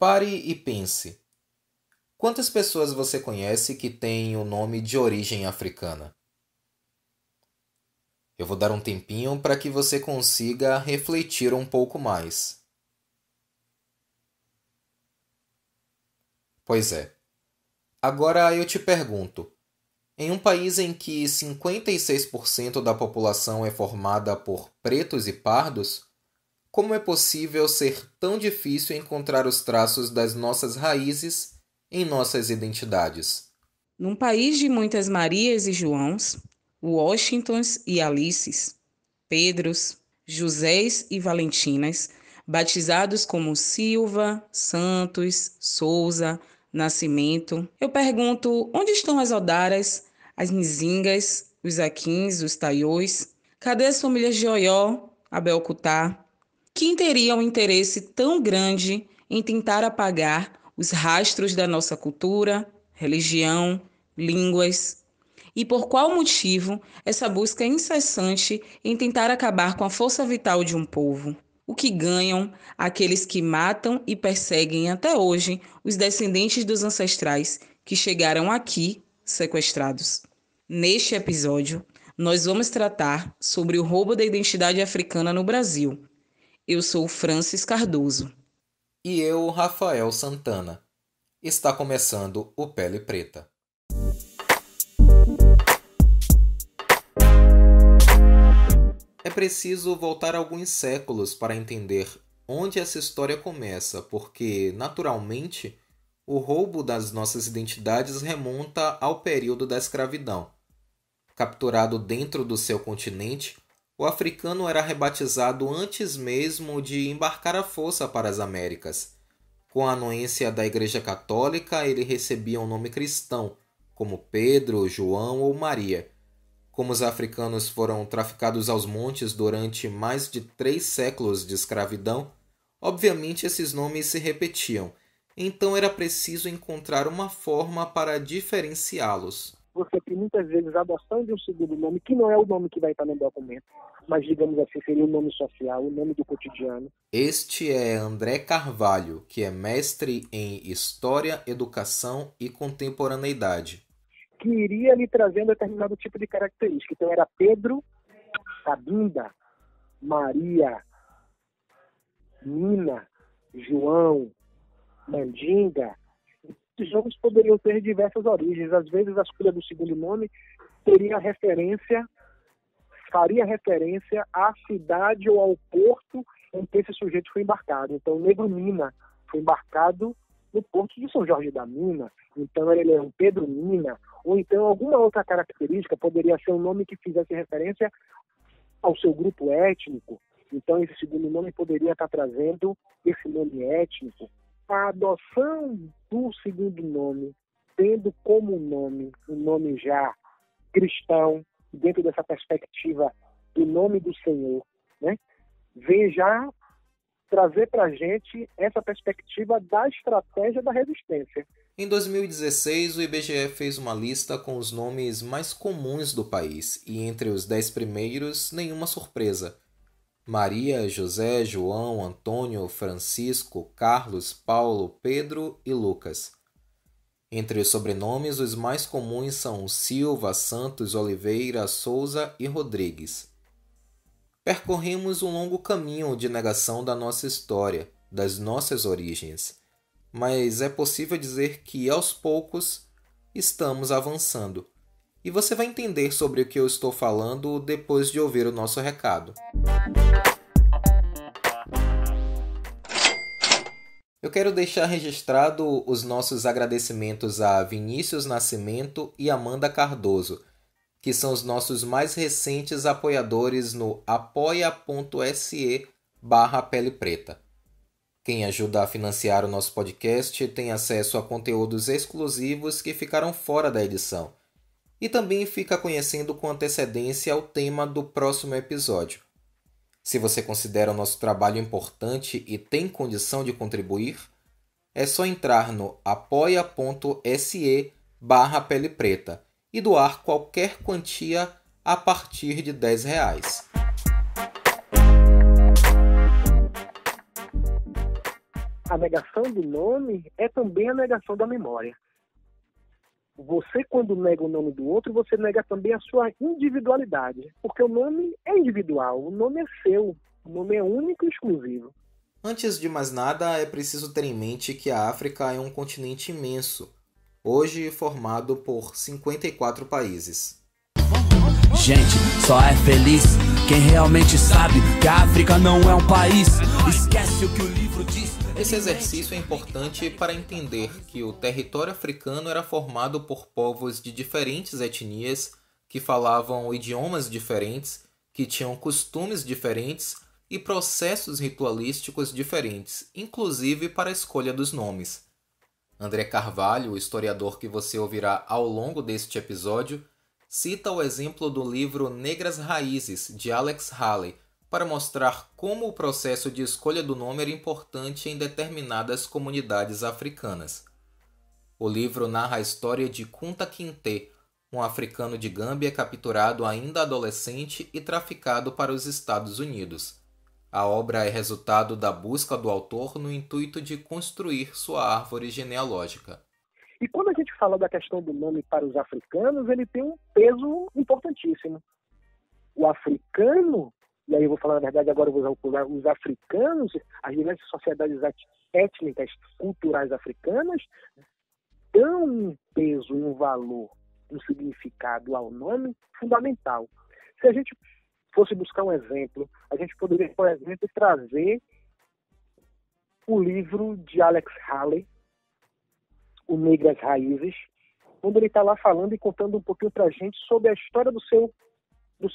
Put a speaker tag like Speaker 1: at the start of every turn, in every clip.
Speaker 1: Pare e pense. Quantas pessoas você conhece que têm o nome de origem africana? Eu vou dar um tempinho para que você consiga refletir um pouco mais. Pois é. Agora eu te pergunto, em um país em que 56% da população é formada por pretos e pardos, como é possível ser tão difícil encontrar os traços das nossas raízes em nossas identidades?
Speaker 2: Num país de muitas Marias e Joãos, Washingtons e Alices, Pedros, Josés e Valentinas, batizados como Silva, Santos, Souza, Nascimento, eu pergunto: onde estão as Odaras, as Nzingas, os Aquins, os Taiôs? Cadê as famílias de Oió, Abel Cutá? Quem teria um interesse tão grande em tentar apagar os rastros da nossa cultura, religião, línguas? E por qual motivo essa busca incessante em tentar acabar com a força vital de um povo? O que ganham aqueles que matam e perseguem até hoje os descendentes dos ancestrais que chegaram aqui sequestrados? Neste episódio, nós vamos tratar sobre o roubo da identidade africana no Brasil. Eu sou Francis Cardoso.
Speaker 1: E eu, Rafael Santana. Está começando o Pele Preta. É preciso voltar alguns séculos para entender onde essa história começa, porque, naturalmente, o roubo das nossas identidades remonta ao período da escravidão. Capturado dentro do seu continente, o africano era rebatizado antes mesmo de embarcar à força para as Américas. Com a anuência da Igreja Católica, ele recebia um nome cristão, como Pedro, João ou Maria. Como os africanos foram traficados aos montes durante mais de 3 séculos de escravidão, obviamente esses nomes se repetiam, então era preciso encontrar uma forma para diferenciá-los.
Speaker 3: Você tem muitas vezes a adoção de um segundo nome, que não é o nome que vai estar no documento, mas, digamos assim, seria o nome social, o nome do cotidiano.
Speaker 1: Este é André Carvalho, que é mestre em História, Educação e Contemporaneidade.
Speaker 3: Que iria lhe trazendo determinado tipo de característica. Então era Pedro, Cabinda, Maria, Nina, João, Mandinga. Esses nomes poderiam ter diversas origens. Às vezes a escolha do segundo nome faria referência à cidade ou ao porto em que esse sujeito foi embarcado. Então, o Negro Mina foi embarcado no porto de São Jorge da Mina. Então, ele é um Pedro Mina. Ou então, alguma outra característica poderia ser um nome que fizesse referência ao seu grupo étnico. Então, esse segundo nome poderia estar trazendo esse nome étnico. A adoção do segundo nome, tendo como nome um nome já cristão, dentro dessa perspectiva do nome do Senhor, né, vem já trazer para a gente essa perspectiva da estratégia da resistência.
Speaker 1: Em 2016, o IBGE fez uma lista com os nomes mais comuns do país, e entre os 10 primeiros, nenhuma surpresa. Maria, José, João, Antônio, Francisco, Carlos, Paulo, Pedro e Lucas. Entre os sobrenomes, os mais comuns são Silva, Santos, Oliveira, Souza e Rodrigues. Percorremos um longo caminho de negação da nossa história, das nossas origens, mas é possível dizer que, aos poucos, estamos avançando. E você vai entender sobre o que eu estou falando depois de ouvir o nosso recado. Eu quero deixar registrado os nossos agradecimentos a Vinícius Nascimento e Amanda Cardoso, que são os nossos mais recentes apoiadores no apoia.se/Pele Preta. Quem ajuda a financiar o nosso podcast tem acesso a conteúdos exclusivos que ficaram fora da edição, e também fica conhecendo com antecedência o tema do próximo episódio. Se você considera o nosso trabalho importante e tem condição de contribuir, é só entrar no apoia.se/Pele Preta e doar qualquer quantia a partir de R$10.
Speaker 3: a negação do nome é também a negação da memória. Você, quando nega o nome do outro, você nega também a sua individualidade, porque o nome é individual, o nome é seu, o nome é único e exclusivo.
Speaker 1: Antes de mais nada, é preciso ter em mente que a África é um continente imenso, hoje formado por 54 países.
Speaker 4: Gente, só é feliz quem realmente sabe que a África não é um país. Esquece o que o livro diz.
Speaker 1: Esse exercício é importante para entender que o território africano era formado por povos de diferentes etnias, que falavam idiomas diferentes, que tinham costumes diferentes e processos ritualísticos diferentes, inclusive para a escolha dos nomes. André Carvalho, o historiador que você ouvirá ao longo deste episódio, cita o exemplo do livro Negras Raízes, de Alex Haley, para mostrar como o processo de escolha do nome era importante em determinadas comunidades africanas. O livro narra a história de Kunta Kinte, um africano de Gâmbia capturado ainda adolescente e traficado para os Estados Unidos. A obra é resultado da busca do autor no intuito de construir sua árvore genealógica.
Speaker 3: E quando a gente fala da questão do nome para os africanos, ele tem um peso importantíssimo. O africano, e aí eu vou falar a verdade agora, eu vou usar o plural, os africanos, as diversas sociedades étnicas, culturais africanas, dão um peso, um valor, um significado ao nome fundamental. Se a gente fosse buscar um exemplo, a gente poderia, por exemplo, trazer o livro de Alex Haley, O Negras Raízes, onde ele está lá falando e contando um pouquinho para a gente sobre a história do seu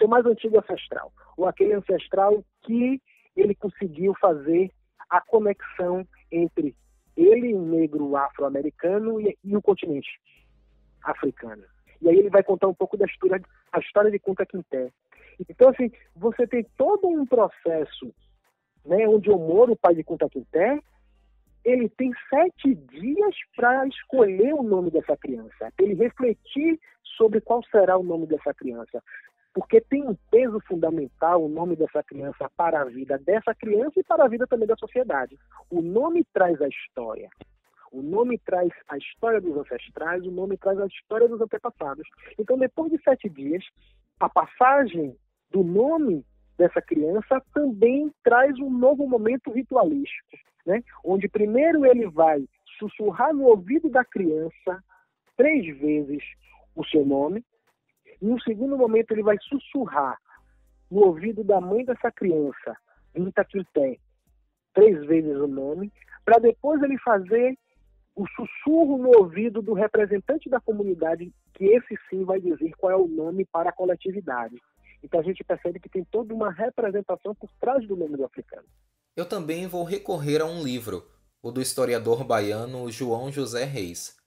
Speaker 3: mais antigo ancestral, ou aquele ancestral que ele conseguiu fazer a conexão entre ele, um negro afro-americano, e o continente africano. E aí ele vai contar um pouco da história de Kunta Kinte. Então, assim, você tem todo um processo, né, onde o Moro, o pai de Kunta Kinte, ele tem 7 dias para escolher o nome dessa criança, para ele refletir sobre qual será o nome dessa criança. Porque tem um peso fundamental o nome dessa criança para a vida dessa criança e para a vida também da sociedade. O nome traz a história. O nome traz a história dos ancestrais, o nome traz a história dos antepassados. Então, depois de 7 dias, a passagem do nome dessa criança também traz um novo momento ritualístico, né? Onde primeiro ele vai sussurrar no ouvido da criança 3 vezes o seu nome. Em um segundo momento, ele vai sussurrar no ouvido da mãe dessa criança, Kunta Kinte, 3 vezes o nome, para depois ele fazer o sussurro no ouvido do representante da comunidade, que esse sim vai dizer qual é o nome para a coletividade. Então a gente percebe que tem toda uma representação por trás do nome do africano.
Speaker 1: Eu também vou recorrer a um livro, o do historiador baiano João José Reis.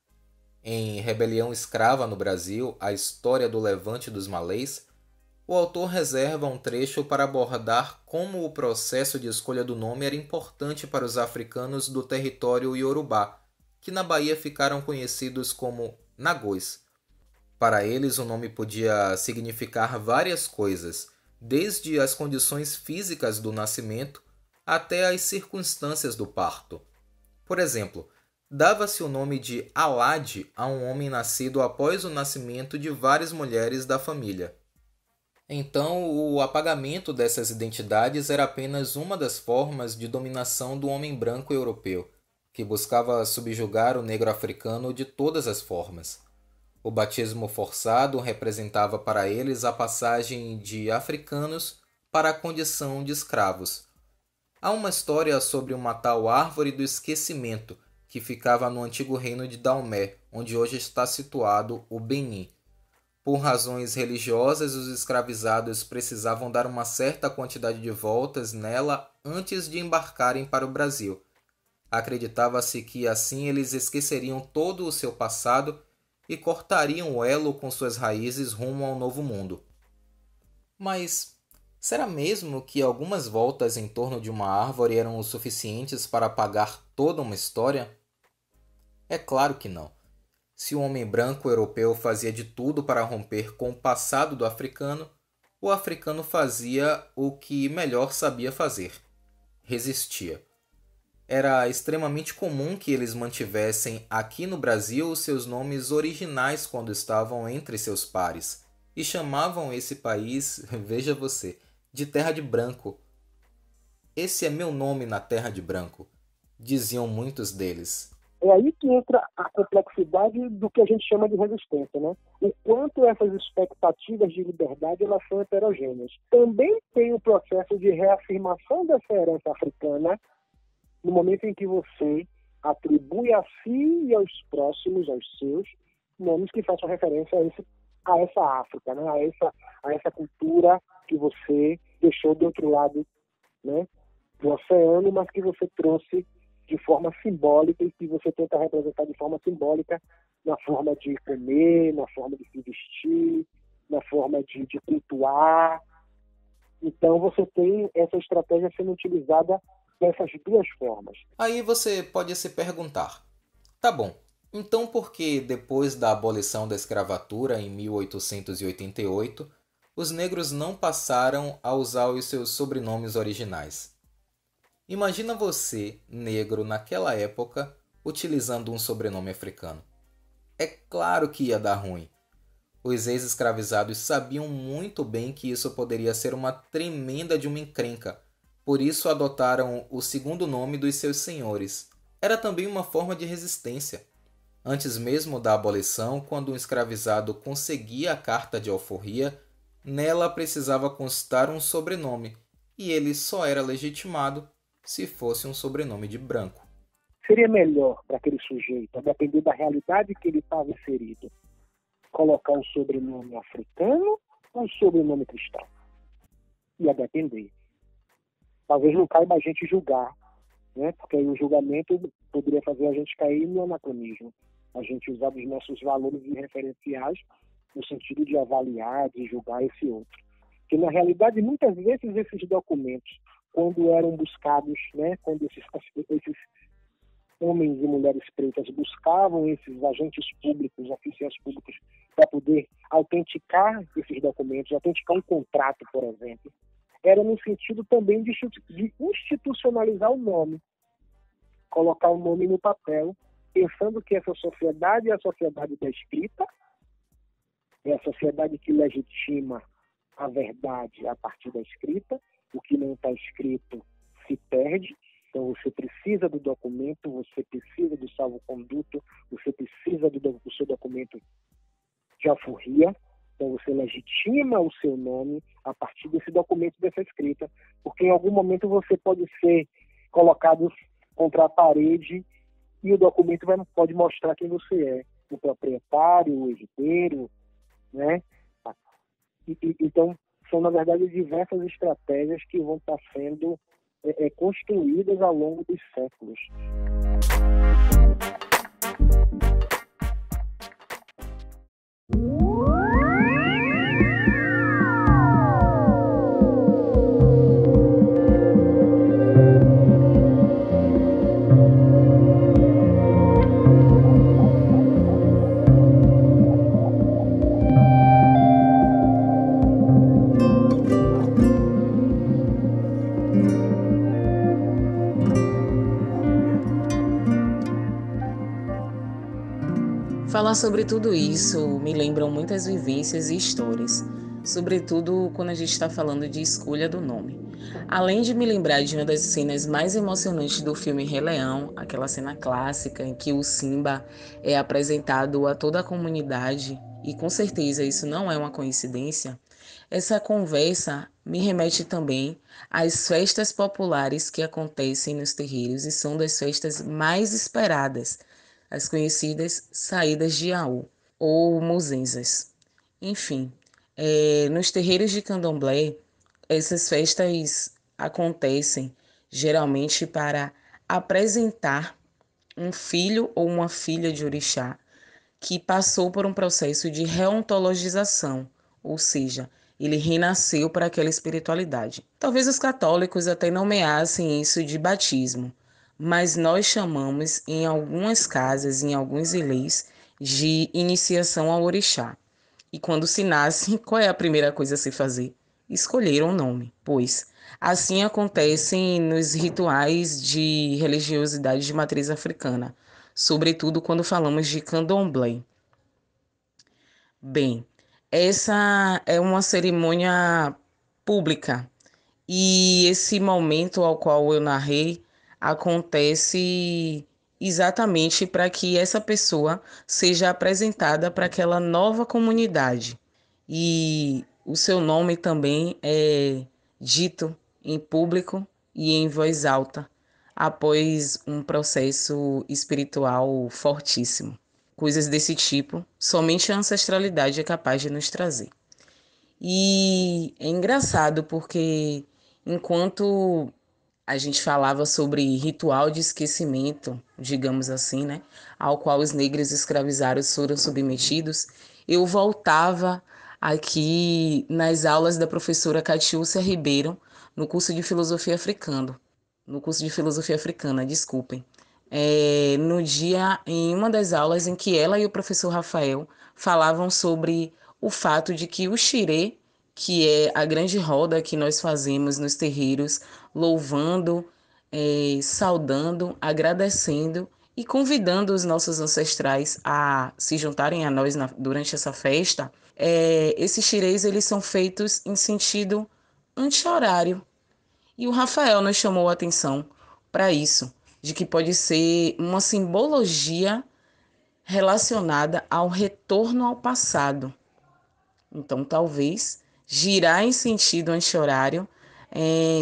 Speaker 1: Em Rebelião Escrava no Brasil, a história do Levante dos Malês, o autor reserva um trecho para abordar como o processo de escolha do nome era importante para os africanos do território Iorubá, que na Bahia ficaram conhecidos como Nagôs. Para eles, o nome podia significar várias coisas, desde as condições físicas do nascimento até as circunstâncias do parto. Por exemplo, dava-se o nome de Alade a um homem nascido após o nascimento de várias mulheres da família. Então, o apagamento dessas identidades era apenas uma das formas de dominação do homem branco europeu, que buscava subjugar o negro africano de todas as formas. O batismo forçado representava para eles a passagem de africanos para a condição de escravos. Há uma história sobre uma tal árvore do esquecimento, que ficava no antigo reino de Daomé, onde hoje está situado o Benin. Por razões religiosas, os escravizados precisavam dar uma certa quantidade de voltas nela antes de embarcarem para o Brasil. Acreditava-se que assim eles esqueceriam todo o seu passado e cortariam o elo com suas raízes rumo ao novo mundo. Mas será mesmo que algumas voltas em torno de uma árvore eram o suficientes para apagar toda uma história? É claro que não. Se o homem branco europeu fazia de tudo para romper com o passado do africano, o africano fazia o que melhor sabia fazer: resistia. Era extremamente comum que eles mantivessem aqui no Brasil os seus nomes originais quando estavam entre seus pares, e chamavam esse país, veja você, de Terra de Branco. Esse é meu nome na Terra de Branco, diziam muitos deles.
Speaker 3: É aí que entra a complexidade do que a gente chama de resistência, né? O quanto essas expectativas de liberdade elas são heterogêneas. Também tem o processo de reafirmação dessa herança africana no momento em que você atribui a si e aos próximos, aos seus, nomes que façam referência a essa África, né? a essa cultura que você deixou do outro lado, né, do oceano, mas que você trouxe de forma simbólica e que você tenta representar de forma simbólica na forma de comer, na forma de se vestir, na forma de cultuar. Então você tem essa estratégia sendo utilizada dessas duas formas.
Speaker 1: Aí você pode se perguntar, tá bom, então por que depois da abolição da escravatura em 1888, os negros não passaram a usar os seus sobrenomes originais? Imagina você, negro naquela época, utilizando um sobrenome africano. É claro que ia dar ruim. Os ex-escravizados sabiam muito bem que isso poderia ser uma tremenda de uma encrenca, por isso adotaram o segundo nome dos seus senhores. Era também uma forma de resistência. Antes mesmo da abolição, quando um escravizado conseguia a carta de alforria, nela precisava constar um sobrenome, e ele só era legitimado se fosse um sobrenome de branco.
Speaker 3: Seria melhor para aquele sujeito, a depender da realidade que ele estava inserido, colocar um sobrenome africano ou um sobrenome cristão? Ia depender. Talvez não caiba a gente julgar, né? Porque aí o julgamento poderia fazer a gente cair no anacronismo. A gente usar os nossos valores referenciais no sentido de avaliar, de julgar esse outro. Porque, na realidade, muitas vezes esses documentos, quando eram buscados, né? Quando esses homens e mulheres pretas buscavam esses agentes públicos, oficiais públicos, para poder autenticar esses documentos, autenticar um contrato, por exemplo, era no sentido também de institucionalizar o nome, colocar o nome no papel, pensando que essa sociedade é a sociedade da escrita, é a sociedade que legitima a verdade a partir da escrita, o que não está escrito se perde. Então você precisa do documento, você precisa do salvo-conduto, você precisa do seu documento de alforria. Então você legitima o seu nome a partir desse documento, dessa escrita, porque em algum momento você pode ser colocado contra a parede e o documento pode mostrar quem você é, o proprietário, o herdeiro, né? Então são, na verdade, diversas estratégias que vão estar sendo construídas ao longo dos séculos.
Speaker 2: Falar sobre tudo isso me lembram muitas vivências e histórias, sobretudo quando a gente está falando de escolha do nome. Além de me lembrar de uma das cenas mais emocionantes do filme Rei Leão, aquela cena clássica em que o Simba é apresentado a toda a comunidade, e com certeza isso não é uma coincidência, essa conversa me remete também às festas populares que acontecem nos terreiros e são das festas mais esperadas, as conhecidas saídas de Aú, ou muzenzas. Enfim, nos terreiros de candomblé, essas festas acontecem geralmente para apresentar um filho ou uma filha de orixá que passou por um processo de reontologização, ou seja, ele renasceu para aquela espiritualidade. Talvez os católicos até nomeassem isso de batismo, mas nós chamamos em algumas casas, em alguns ilês, de iniciação ao orixá. E quando se nasce, qual é a primeira coisa a se fazer? Escolher um nome, pois Assim acontecem nos rituais de religiosidade de matriz africana, sobretudo quando falamos de candomblé. Bem, essa é uma cerimônia pública e esse momento ao qual eu narrei acontece exatamente para que essa pessoa seja apresentada para aquela nova comunidade. E o seu nome também é dito em público e em voz alta, após um processo espiritual fortíssimo. Coisas desse tipo, somente a ancestralidade é capaz de nos trazer. E é engraçado porque enquanto a gente falava sobre ritual de esquecimento, digamos assim, né, ao qual os negros escravizados foram submetidos, eu voltava aqui nas aulas da professora Catiúcia Ribeiro, no curso de filosofia africana, desculpem. No dia, em uma das aulas em que ela e o professor Rafael falavam sobre o fato de que o xirê, que é a grande roda que nós fazemos nos terreiros, louvando, saudando, agradecendo e convidando os nossos ancestrais a se juntarem a nós durante essa festa, esses xirês eles são feitos em sentido anti-horário. E o Rafael nos chamou a atenção para isso, de que pode ser uma simbologia relacionada ao retorno ao passado. Então, talvez girar em sentido anti-horário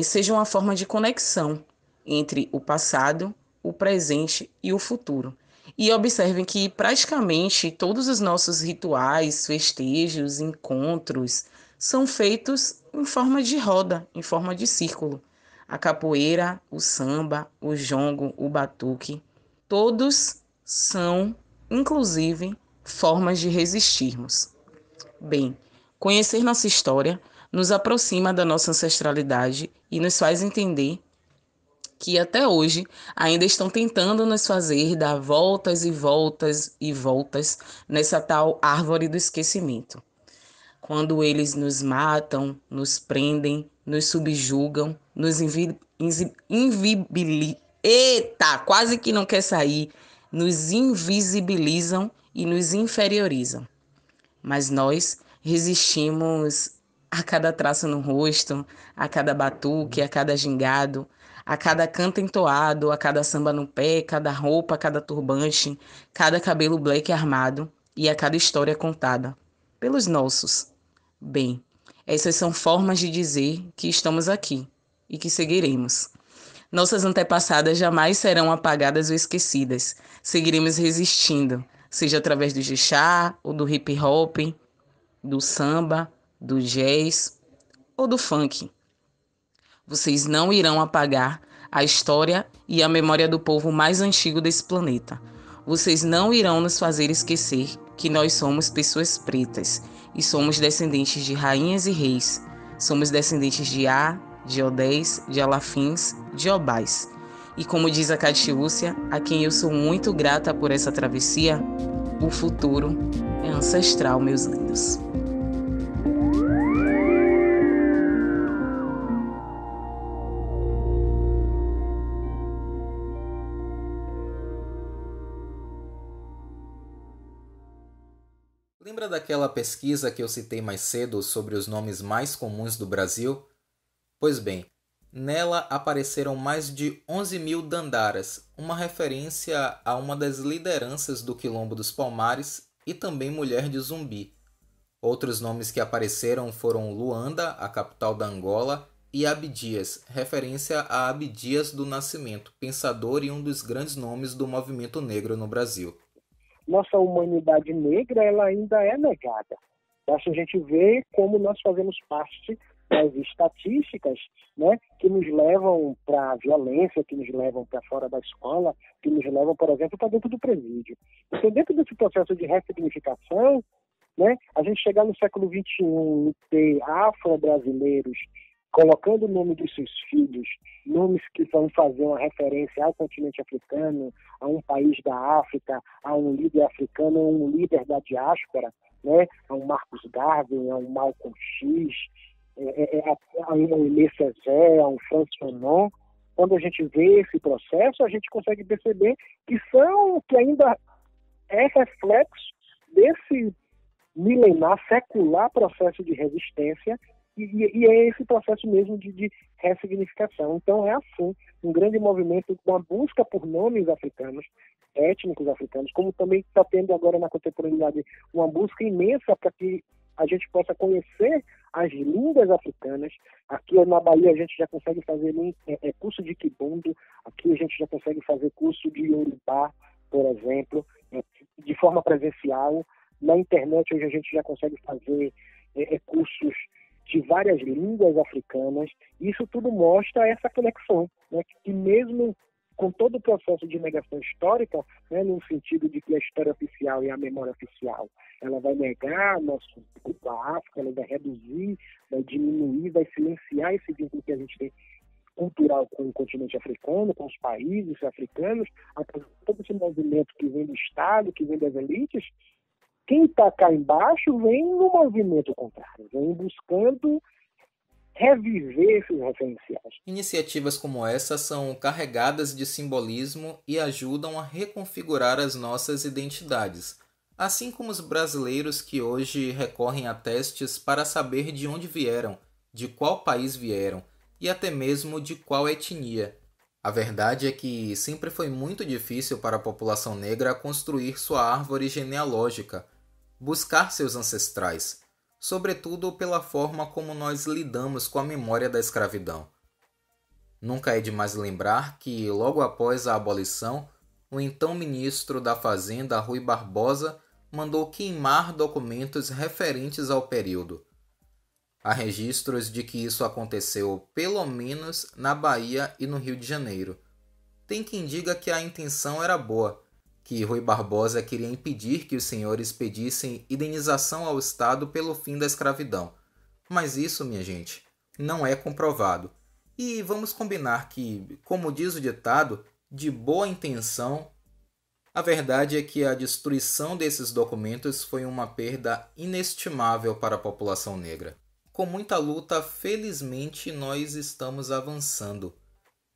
Speaker 2: seja uma forma de conexão entre o passado, o presente e o futuro. E observem que praticamente todos os nossos rituais, festejos, encontros são feitos em forma de roda, em forma de círculo. A capoeira, o samba, o jongo, o batuque, todos são, inclusive, formas de resistirmos. Bem, conhecer nossa história nos aproxima da nossa ancestralidade e nos faz entender que até hoje ainda estão tentando nos fazer dar voltas e voltas e voltas nessa tal árvore do esquecimento. Quando eles nos matam, nos prendem, nos subjugam, quase que não quer sair, nos invisibilizam e nos inferiorizam. Mas nós resistimos a cada traço no rosto, a cada batuque, a cada gingado, a cada canto entoado, a cada samba no pé, cada roupa, cada turbante, cada cabelo black armado e a cada história contada pelos nossos. Bem, essas são formas de dizer que estamos aqui e que seguiremos. Nossas antepassadas jamais serão apagadas ou esquecidas. Seguiremos resistindo, seja através do jixá ou do hip hop, do samba, do jazz ou do funk. Vocês não irão apagar a história e a memória do povo mais antigo desse planeta. Vocês não irão nos fazer esquecer que nós somos pessoas pretas e somos descendentes de rainhas e reis. Somos descendentes de A, de Odés, de Alafins, de Obás. E como diz a Catiúcia, a quem eu sou muito grata por essa travessia, o futuro é ancestral, meus lindos.
Speaker 1: Lembra daquela pesquisa que eu citei mais cedo sobre os nomes mais comuns do Brasil? Pois bem, nela apareceram mais de 11.000 dandaras, uma referência a uma das lideranças do Quilombo dos Palmares e também Mulher de Zumbi. Outros nomes que apareceram foram Luanda, a capital da Angola, e Abdias, referência a Abdias do Nascimento, pensador e um dos grandes nomes do movimento negro no Brasil.
Speaker 3: Nossa humanidade negra ela ainda é negada. Basta a gente ver como nós fazemos parte das estatísticas, né, que nos levam para a violência, que nos levam para fora da escola, que nos levam, por exemplo, para dentro do presídio. Então, dentro desse processo de ressignificação, né, a gente chegar no século XXI e ter afro-brasileiros colocando o nome dos seus filhos, nomes que vão fazer uma referência ao continente africano, a um país da África, a um líder africano, a um líder da diáspora, né, a um Marcos Garvey, a um Malcolm X, a um Aimé Césaire, a um Frantz Fanon. Quando a gente vê esse processo, a gente consegue perceber que ainda é reflexo desse milenar, secular processo de resistência, e é esse processo mesmo de ressignificação. Então é assim, um grande movimento, uma busca por nomes africanos, étnicos africanos, como também está tendo agora na contemporaneidade uma busca imensa para que a gente possa conhecer as línguas africanas. Aqui na Bahia a gente já consegue fazer curso de Kibundo, aqui a gente já consegue fazer curso de Yorubá, por exemplo, de forma presencial. Na internet hoje a gente já consegue fazer cursos de várias línguas africanas. Isso tudo mostra essa conexão, né, que mesmo com todo o processo de negação histórica, né, no sentido de que a história oficial e a memória oficial, ela vai negar nosso vínculo com a África, ela vai reduzir, vai diminuir, vai silenciar esse vínculo que a gente tem cultural com o continente africano, com os países africanos, todo esse movimento que vem do Estado, que vem das elites. Quem está cá embaixo vem no movimento contrário, vem buscando reviver esses referenciais.
Speaker 1: Iniciativas como essa são carregadas de simbolismo e ajudam a reconfigurar as nossas identidades, assim como os brasileiros que hoje recorrem a testes para saber de onde vieram, de qual país vieram e até mesmo de qual etnia. A verdade é que sempre foi muito difícil para a população negra construir sua árvore genealógica, buscar seus ancestrais, sobretudo pela forma como nós lidamos com a memória da escravidão. Nunca é demais lembrar que, logo após a abolição, o então ministro da Fazenda, Rui Barbosa, mandou queimar documentos referentes ao período. Há registros de que isso aconteceu pelo menos na Bahia e no Rio de Janeiro. Tem quem diga que a intenção era boa, que Rui Barbosa queria impedir que os senhores pedissem indenização ao Estado pelo fim da escravidão. Mas isso, minha gente, não é comprovado. E vamos combinar que, como diz o ditado, de boa intenção, a verdade é que a destruição desses documentos foi uma perda inestimável para a população negra. Com muita luta, felizmente, nós estamos avançando.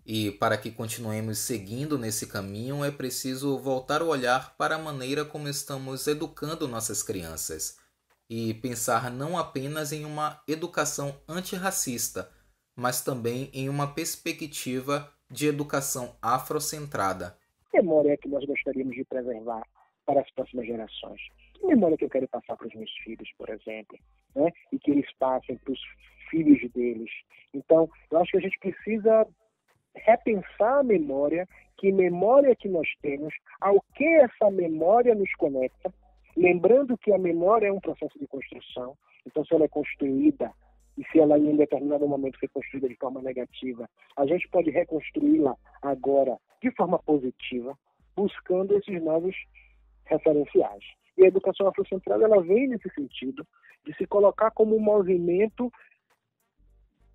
Speaker 1: E para que continuemos seguindo nesse caminho, é preciso voltar o olhar para a maneira como estamos educando nossas crianças e pensar não apenas em uma educação antirracista, mas também em uma perspectiva de educação afrocentrada.
Speaker 3: Que memória é que nós gostaríamos de preservar para as próximas gerações? Que memória que eu quero passar para os meus filhos, por exemplo, né? E que eles passem para os filhos deles. Então, eu acho que a gente precisa repensar a memória, que memória que nós temos, ao que essa memória nos conecta, lembrando que a memória é um processo de construção. Então, se ela é construída e se ela em determinado momento foi construída de forma negativa, a gente pode reconstruí-la agora de forma positiva, buscando esses novos referenciais. E a educação afrocentrada, ela vem nesse sentido de se colocar como um movimento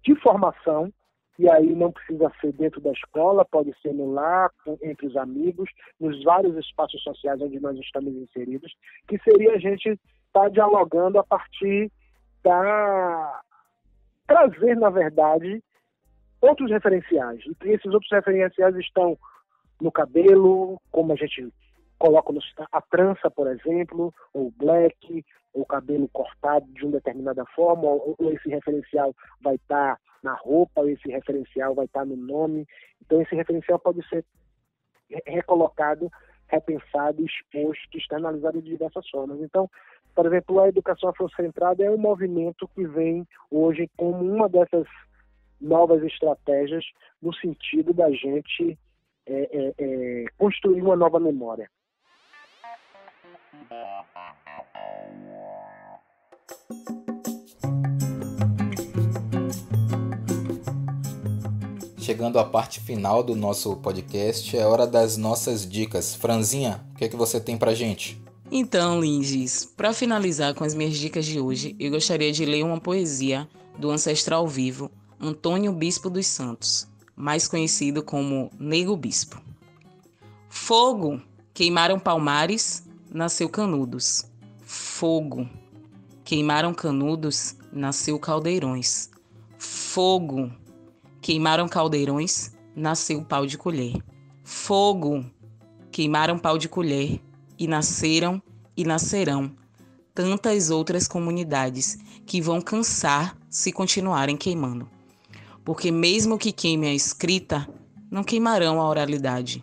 Speaker 3: de formação. E aí não precisa ser dentro da escola, pode ser no lar, entre os amigos, nos vários espaços sociais onde nós estamos inseridos, que seria a gente estar dialogando a partir da trazer, na verdade, outros referenciais. E esses outros referenciais estão no cabelo, como a gente coloca a trança, por exemplo, ou o black, ou o cabelo cortado de uma determinada forma, ou esse referencial vai estar na roupa, ou esse referencial vai estar no nome. Então esse referencial pode ser recolocado, repensado, exposto, externalizado de diversas formas. Então, por exemplo, a educação afrocentrada é um movimento que vem hoje como uma dessas novas estratégias no sentido da gente construir uma nova memória.
Speaker 1: Chegando à parte final do nosso podcast, é hora das nossas dicas. Franzinha, o que é que você tem pra gente?
Speaker 2: Então, Linges, para finalizar com as minhas dicas de hoje, eu gostaria de ler uma poesia do ancestral vivo Antônio Bispo dos Santos, mais conhecido como Nego Bispo. Fogo, queimaram Palmares, nasceu Canudos. Fogo, queimaram Canudos, nasceu Caldeirões. Fogo, queimaram caldeirões, nasceu pau de colher. Fogo, queimaram pau de colher e nasceram e nascerão tantas outras comunidades que vão cansar se continuarem queimando. Porque mesmo que queimem a escrita, não queimarão a oralidade.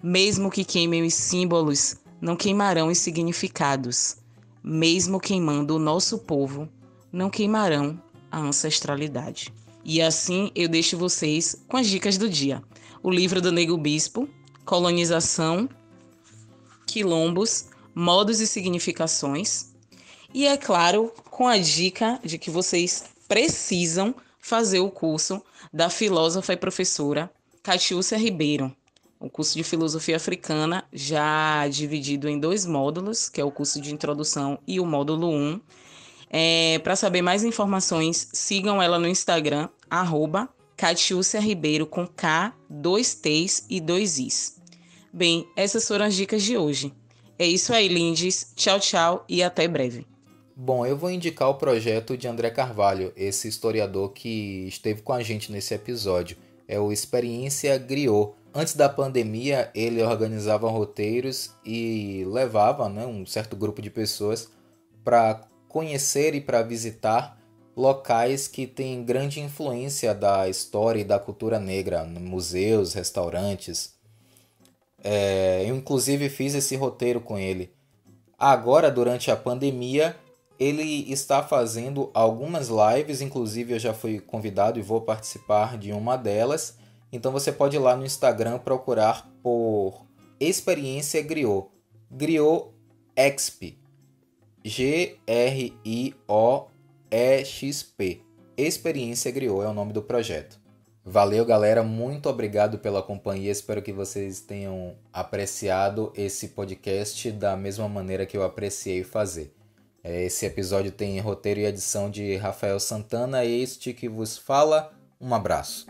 Speaker 2: Mesmo que queimem os símbolos, não queimarão os significados. Mesmo queimando o nosso povo, não queimarão a ancestralidade. E assim eu deixo vocês com as dicas do dia. O livro do Nego Bispo, Colonização, Quilombos, Modos e Significações. E é claro, com a dica de que vocês precisam fazer o curso da filósofa e professora Catiúcia Ribeiro. O curso de Filosofia Africana, já dividido em 2 módulos, que é o curso de Introdução e o módulo 1. Para saber mais informações, sigam ela no Instagram, @Catiúcia Ribeiro, com K, 2 T's e 2 I's. Bem, essas foram as dicas de hoje. É isso aí, lindes. Tchau, tchau e até breve.
Speaker 1: Bom, eu vou indicar o projeto de André Carvalho, esse historiador que esteve com a gente nesse episódio. É o Experiência Griot. Antes da pandemia, ele organizava roteiros e levava, um certo grupo de pessoas para conhecer e para visitar locais que têm grande influência da história e da cultura negra, museus, restaurantes. Eu inclusive fiz esse roteiro com ele. Agora, durante a pandemia, ele está fazendo algumas lives, inclusive eu já fui convidado e vou participar de uma delas. Então você pode ir lá no Instagram procurar por Experiência Griot. Griot Exp. Grioexp. Experiência Griot é o nome do projeto. Valeu, galera. Muito obrigado pela companhia. Espero que vocês tenham apreciado esse podcast da mesma maneira que eu apreciei fazer. Esse episódio tem roteiro e edição de Rafael Santana. Este que vos fala. Um abraço.